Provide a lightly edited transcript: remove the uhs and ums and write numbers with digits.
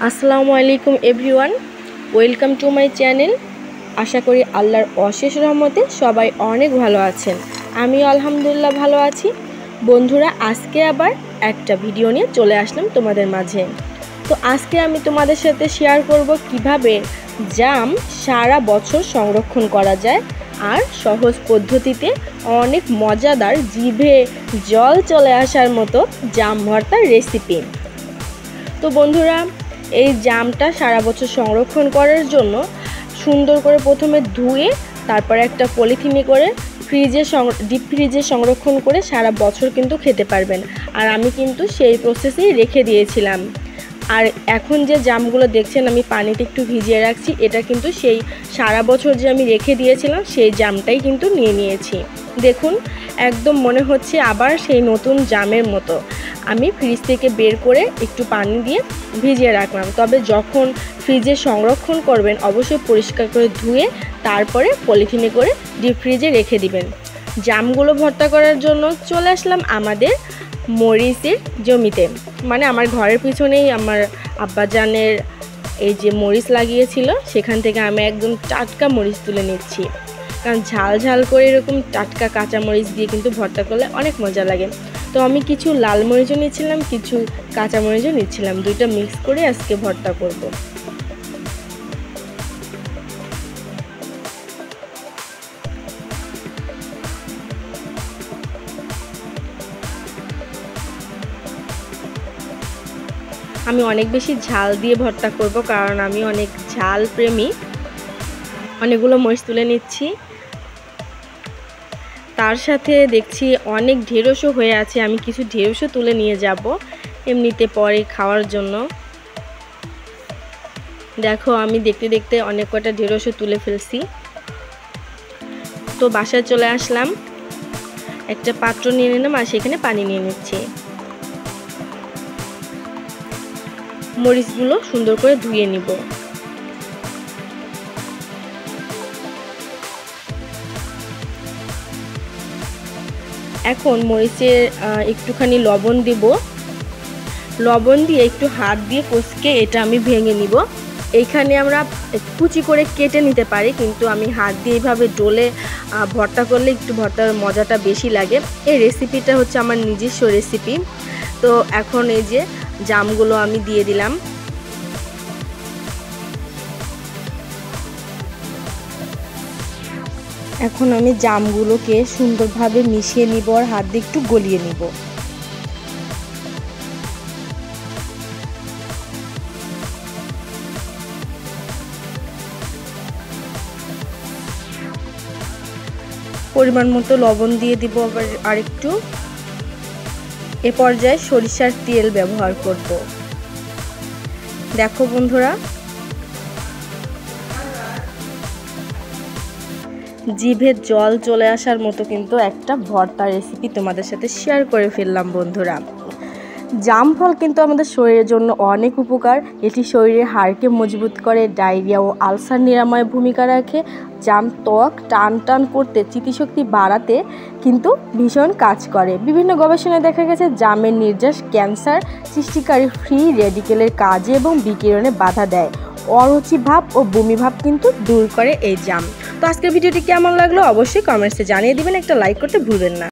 আসসালামু আলাইকুম everyone, welcome to my channel. আশা করি আল্লাহর অশেষ রহমতে সবাই অনেক ভালো আছেন। আমি আলহামদুলিল্লাহ ভালো আছি। বন্ধুরা, আজকে আবার একটা ভিডিও নিয়ে চলে আসলাম তোমাদের মাঝে। তো আজকে আমি তোমাদের সাথে শেয়ার করব কিভাবে জাম সারা বছর সংরক্ষণ করা যায় আর সহজ পদ্ধতিতে অনেক মজাদার, জিভে জল চলে আসার মতো জাম ভর্তার রেসিপি। তো বন্ধুরা, এই জামটা সারা বছর সংরক্ষণ করার জন্য সুন্দর করে প্রথমে ধুয়ে তারপরে একটা পলিথিনে করে ডিপ ফ্রিজে সংরক্ষণ করে সারা বছর কিন্তু খেতে পারবেন। আর আমি কিন্তু সেই প্রসেসেই রেখে দিয়েছিলাম। আর এখন যে জামগুলো দেখছেন আমি পানিতে একটু ভিজিয়ে রাখছি, এটা কিন্তু সেই সারা বছর যে আমি রেখে দিয়েছিলাম সেই জামটাই কিন্তু নিয়ে নিয়েছি। দেখুন, একদম মনে হচ্ছে আবার সেই নতুন জামের মতো। আমি ফ্রিজ থেকে বের করে একটু পানি দিয়ে ভিজিয়ে রাখলাম। তবে যখন ফ্রিজে সংরক্ষণ করবেন অবশ্যই পরিষ্কার করে ধুয়ে তারপরে পলিথিনে করে ডিপ ফ্রিজে রেখে দিবেন। জামগুলো ভর্তা করার জন্য চলে আসলাম আমাদের মরিচের জমিতে, মানে আমার ঘরের পিছনেই আমার আব্বাজানের এই যে মরিচ লাগিয়েছিল সেখান থেকে আমি একদম টাটকা মরিচ তুলে নিচ্ছি। কারণ ঝাল ঝাল করে এরকম টাটকা কাঁচা মরিচ দিয়ে কিন্তু ভর্তা করলে অনেক মজা লাগে। তো আমি কিছু লাল মরিচও নিচ্ছিলাম, কিছু কাঁচা মরিচও নিচ্ছিলাম, দুইটা মিক্স করে আজকে ভর্তা করব। আমি অনেক বেশি ঝাল দিয়ে ভর্তা করব, কারণ আমি অনেক ঝাল প্রেমী। অনেকগুলো মরিচ তুলে নিচ্ছি। তার সাথে দেখছি অনেক ঢেঁড়সও হয়ে আছে, আমি কিছু ঢেঁড়সও তুলে নিয়ে যাব এমনিতে পরে খাওয়ার জন্য। দেখো, আমি দেখতে দেখতে অনেক কটা ঢেঁড়সও তুলে ফেলছি। তো বাসায় চলে আসলাম, একটা পাত্র নিয়ে নিলাম আর সেখানে পানি নিয়ে নিচ্ছি। মরিচগুলো সুন্দর করে ধুয়ে নিব। এখন মরিচের একটুখানি লবণ দেব। লবণ দিয়ে একটু হাত দিয়ে কষকে এটা আমি ভেঙে নিব। এইখানে আমরা কুচি করে কেটে নিতে পারি, কিন্তু আমি হাত দিয়ে এইভাবে ডলে ভর্তা করলে একটু ভর্তার মজাটা বেশি লাগে। এই রেসিপিটা হচ্ছে আমার নিজস্ব রেসিপি। তো এখন এই যে জামগুলো আমি দিয়ে দিলাম। এখন আমি জামগুলোকে সুন্দরভাবে মিশিয়ে নিব আর হাত দিয়ে একটু গলিয়ে নিব। পরিমাণ মতো লবণ দিয়ে দিব আবার আরেকটু। এ পর্যায়ে সরিষার তেল ব্যবহার করব। দেখো বন্ধুরা, জিভে জল চলে আসার মতো কিন্তু একটা ভর্তা রেসিপি তোমাদের সাথে শেয়ার করে ফেললাম। বন্ধুরা, জাম ফল কিন্তু আমাদের শরীরের জন্য অনেক উপকার। এটি শরীরের হাড়কে মজবুত করে, ডায়রিয়া ও আলসার নিরাময়ে ভূমিকা রাখে। জাম ত্বক টান টান করতে, স্মৃতিশক্তি বাড়াতে কিন্তু ভীষণ কাজ করে। বিভিন্ন গবেষণায় দেখা গেছে জামের নির্যাস ক্যান্সার সৃষ্টিকারী ফ্রি রেডিকেলের কাজে এবং বিকিরণে বাধা দেয়। অরুচি ভাব ও বমি ভাব কিন্তু দূর করে এই জাম। তো আজকের ভিডিওটি কেমন লাগলো অবশ্যই কমেন্টসে জানিয়ে দিবেন, একটা লাইক করতে ভুলবেন না।